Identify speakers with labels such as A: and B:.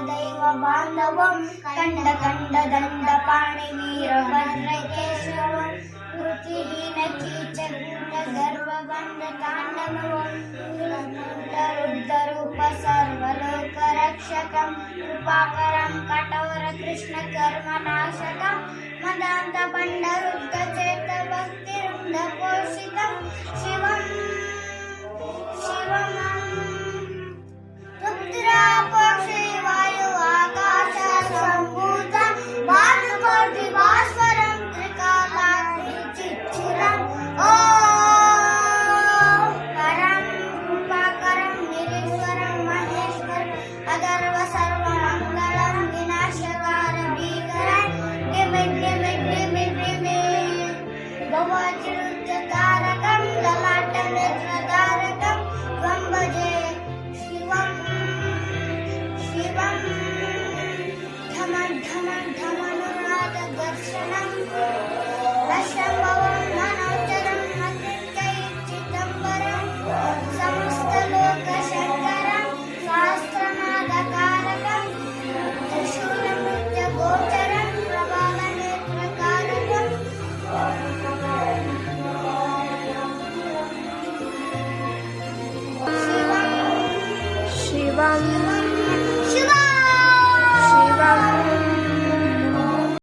A: दैव बान्धवं खण्ड खण्ड दण्ड पाणि वीरभद्र केशवं कृतिहीन कीचकूट गर्वबन्ध ताण्डवं रुद्ररूप सर्वलोक रक्षकं कृपाकरं कठोर कृष्ण कर्मनाशकं मदान्त पण्डरुद्ध चेत भक्तिरुन्द पोषितं शिवं
B: शिवम्